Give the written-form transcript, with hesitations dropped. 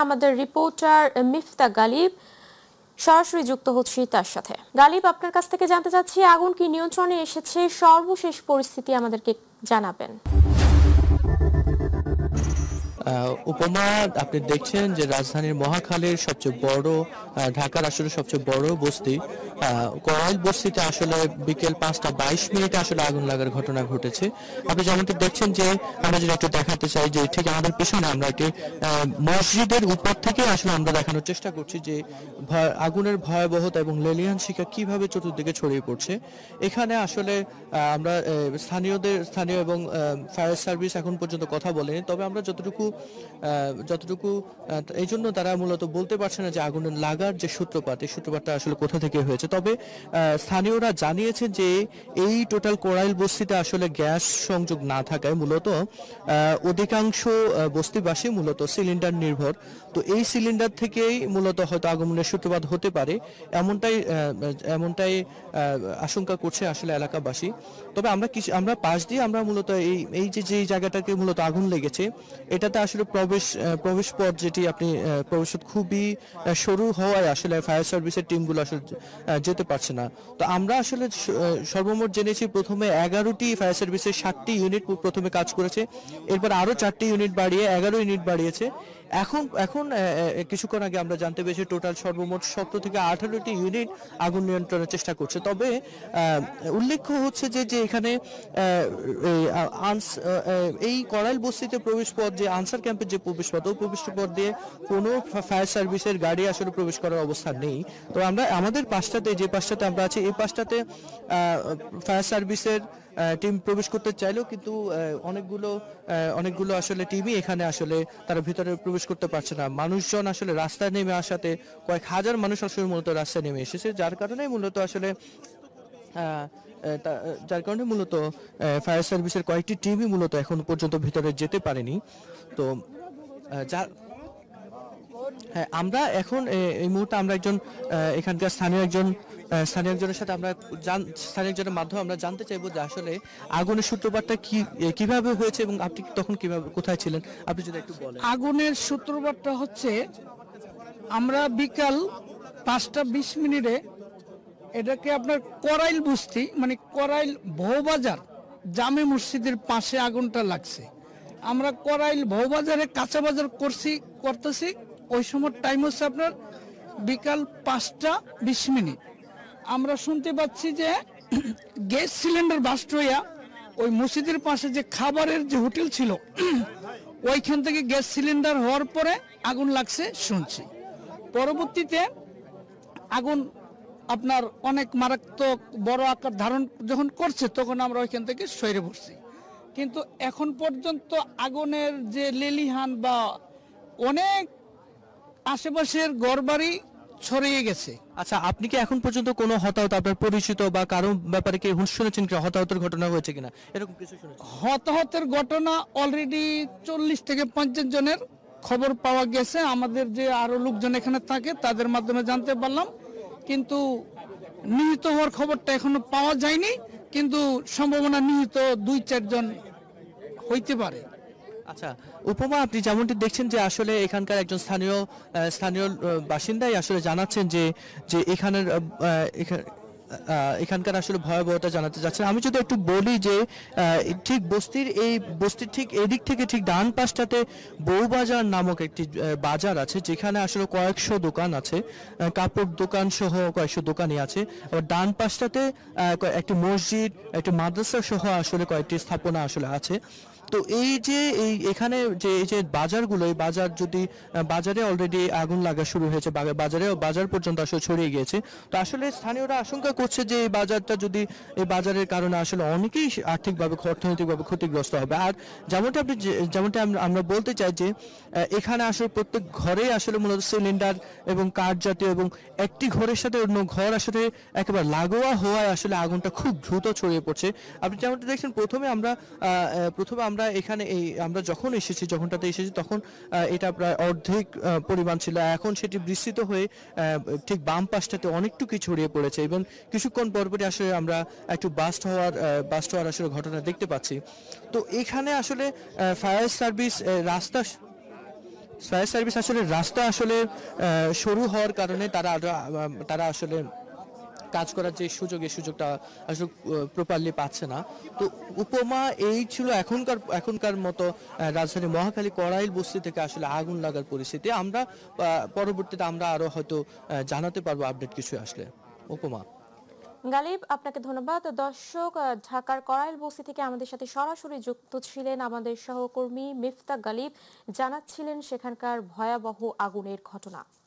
আমাদের রিপোর্টার মিফতা গালিব সরাসরি যুক্ত হচ্ছি তার সাথে। গালিব, আপনার কাছ থেকে জানতে চাচ্ছি আগুন কি নিয়ন্ত্রণে এসেছে, সর্বশেষ পরিস্থিতি আমাদেরকে জানাবেন। উপমা, আপনি দেখছেন যে রাজধানীর মহাখালীর সবচেয়ে বড়, ঢাকার আসলে সবচেয়ে বড় বস্তি করাইল বস্তিতে আসলে বিকেল 5:22 আসলে আগুন লাগার ঘটনা ঘটেছে। আপনি যেমনটি দেখছেন যে আমরা যদি একটু দেখাতে চাই যে ঠিক আমাদের পিছনে আমরা একটি মসজিদের উপর থেকে আসলে আমরা দেখানোর চেষ্টা করছি যে আগুনের ভয়াবহতা এবং লেলিহান শিখা কিভাবে চতুর্দিকে ছড়িয়ে পড়ছে। এখানে আসলে আমরা স্থানীয় এবং ফায়ার সার্ভিস এখন পর্যন্ত কথা বলেনি, তবে আমরা যতটুকু এই জন্য তারা মূলত বলতে পারছে না যে আগুনের লাগার যে সূত্রপাত, এই সূত্রপাতটা আসলে কোথা থেকে হয়েছে। তবে স্থানীয়রা জানিয়েছেন যে এই টোটাল কোরাইল বস্তিতে আসলে গ্যাস সংযোগ না থাকায় মূলত অধিকাংশ বস্তিবাসী মূলত সিলিন্ডার নির্ভর। তো এই সিলিন্ডার থেকেই মূলত হয়তো আগুনের সূত্রপাত হতে পারে, এমনটাই আশঙ্কা করছে আসলে এলাকাবাসী। তবে আমরা পাশ দিয়ে আমরা মূলত এই যে জায়গাটাকে মূলত আগুন লেগেছে, এটাতে আসলে প্রবেশ পথ যেটি আপনি প্রবেশ খুবই সরু হওয়ায় আসলে ফায়ার সার্ভিসের টিমগুলো আসলে যেতে পারছে না। তো আমরা আসলে সর্বমোট জেনেছি প্রথমে 11টি ফায়ার সার্ভিসের 7টি ইউনিট প্রথমে কাজ করেছে, এরপর আরো 4টি ইউনিট বাড়িয়ে 11 ইউনিট বাড়িয়েছে। এখন কিছুক্ষণ আগে আমরা জানতে পেরেছি টোটাল সর্বমোট 17 থেকে 18টি ইউনিট আগুন নিয়ন্ত্রণের চেষ্টা করছে। তবে উল্লেখ্য হচ্ছে যে এখানে এই করাইল বস্তিতে প্রবেশ পথ, যে আনসার ক্যাম্পের যে প্রবেশ পথ, ওই প্রবেশ পথ দিয়ে কোনো ফায়ার সার্ভিসের গাড়ি আসলে প্রবেশ করার অবস্থা নেই। তো আমরা আমাদের যে পাশটাতে আমরা আছি, এই পাশটাতে ফায়ার সার্ভিসের টিম প্রবেশ করতে চাইলেও কিন্তু অনেকগুলো আসলে টিমই এখানে আসলে তারা ভিতরে প্রবেশ করতে পারছে না। মানুষজন আসলে রাস্তায় নেমে আসাতে কয়েক হাজার মানুষ আসলে মূলত রাস্তায় নেমে এসেছে, যার কারণে মূলত ফায়ার সার্ভিসের কয়েকটি টিমই মূলত এখন পর্যন্ত ভিতরে যেতে পারেনি। তো হ্যাঁ, আমরা এখন এই মুহূর্তে আমরা এখানকার স্থানীয় একজনের সাথে স্থানীয় একজনের মাধ্যমে আমরা জানতে চাইবো যে আসলে আগুনের সূত্রপাতটা কিভাবে হয়েছে এবং আপনি তখন কোথায় ছিলেন, আপনি যদি একটু বলেন। আগুনের সূত্রপাতটা হচ্ছে আমরা বিকাল 5:20 এটাকে আপনার করাইল বস্তি মানে করাইল বউবাজার জামে মসজিদের পাশে আগুনটা লাগছে। আমরা করাইল বউবাজারে কাঁচা বাজার করতেছি, ওই সময় টাইম হচ্ছে আপনার বিকাল 5:20। আমরা শুনতে পাচ্ছি যে গ্যাস সিলিন্ডার বাস্ট হইয়া ওই মসজিদের পাশে যে খাবারের যে হোটেল ছিল ওইখান থেকে গ্যাস সিলিন্ডার হওয়ার পরে আগুন লাগছে শুনছি। পরবর্তীতে আগুন আপনার অনেক মারাত্মক বড় আকার ধারণ যখন করছে তখন আমরা ওইখান থেকে সরে পড়ছি, কিন্তু এখন পর্যন্ত আগুনের যে লেলিহান বা অনেক আশেপাশের ঘরবাড়ি ছড়িয়ে গেছে। আচ্ছা, আপনি কি এখন পর্যন্ত কোনো হতাহত আপনার পরিচিত বা কারো ব্যাপারে কি শুনেছেন কি হতাহতের ঘটনা হয়েছে কিনা, এরকম কিছু শুনেছেন? হতাহতের ঘটনা অলরেডি 40 থেকে 50 জনের খবর পাওয়া গেছে। আমাদের যে আরো লোকজন এখানে থাকে তাদের মাধ্যমে জানতে পারলাম, কিন্তু নিহত হওয়ার খবরটা এখনো পাওয়া যায়নি, কিন্তু সম্ভাবনা নিহত 2-4 জন হইতে পারে। আচ্ছা উপমা, আপনি যেমনটি দেখছেন যে আসলে এখানকার একজন স্থানীয় বাসিন্দাই আসলে জানাচ্ছেন যে এখানকার আসলে ভয়াবহতা জানাতে যাচ্ছেন। আমি যদি একটু বলি যে ঠিক বস্তির ঠিক এদিক থেকে ঠিক ডান পাশটাতে বউবাজার নামক একটি বাজার আছে, যেখানে আসলে কয়েকশো দোকান আছে, কাপড় দোকান সহ কয়েকশো দোকানই আছে। আবার ডান পাশটাতে একটি মসজিদ, একটি মাদ্রাসা সহ আসলে কয়েকটি স্থাপনা আসলে আছে। তো এখানে এই যে বাজারগুলো, এই বাজারে অলরেডি আগুন লাগা শুরু হয়েছে, বাজার পর্যন্ত আসলে ছড়িয়ে গিয়েছে। তো আসলে স্থানীয়রা আশঙ্কা করছে যে এই বাজারের কারণে আসলে অনেকেই অর্থনৈতিকভাবে ক্ষতিগ্রস্ত হবে। আর যেমনটা আমরা বলতে চাই যে এখানে আসলে প্রত্যেক ঘরে আসলে মূলত সিলিন্ডার এবং কাঠ জাতীয়, এবং একটি ঘরের সাথে অন্য ঘর আসলে একেবারে লাগোয়া হওয়ায় আসলে আগুনটা খুব দ্রুত ছড়িয়ে পড়ছে। আপনি যেমনটা দেখছেন প্রথমে আমরা এখানে আমরা যখনটাতে এসেছি তখন এটা প্রায় অর্ধেক পরিমাণ ছিল, এখন সেটি বিস্তৃত হয়ে ঠিক বাম পাশটাতে অনেকটুকু ছড়িয়ে পড়েছে, এবং কিছুক্ষণ পরপরই আসলে আমরা একটু বাস্ট হওয়ার আসলে ঘটনা দেখতে পাচ্ছি। তো এখানে আসলে ফায়ার সার্ভিস ফায়ার সার্ভিস আসলে রাস্তা আসলে সরু হওয়ার কারণে তারা আসলে কাজ করার যে সুযোগ, এই সুযোগটা আসলে প্রপারলি পাচ্ছে না। তো উপমা এই ছিল এখনকার মতো রাজধানী মহাখালী কড়াইল বস্তি থেকে আসলে আগুন লাগার পরিস্থিতি। আমরা পরবর্তীতে আমরা আরো হয়তো জানাতে পারবো আপডেট কিছু আসলে। উপমা। গালিব, আপনাকে ধন্যবাদ। দর্শক, ঢাকার কড়াইল বস্তি থেকে আমাদের সাথে সরাসরি যুক্ত ছিলেন আমাদের সহকর্মী মিফতা গালিব, জানাচ্ছিলেন সেখানকার ভয়াবহ আগুনের ঘটনা।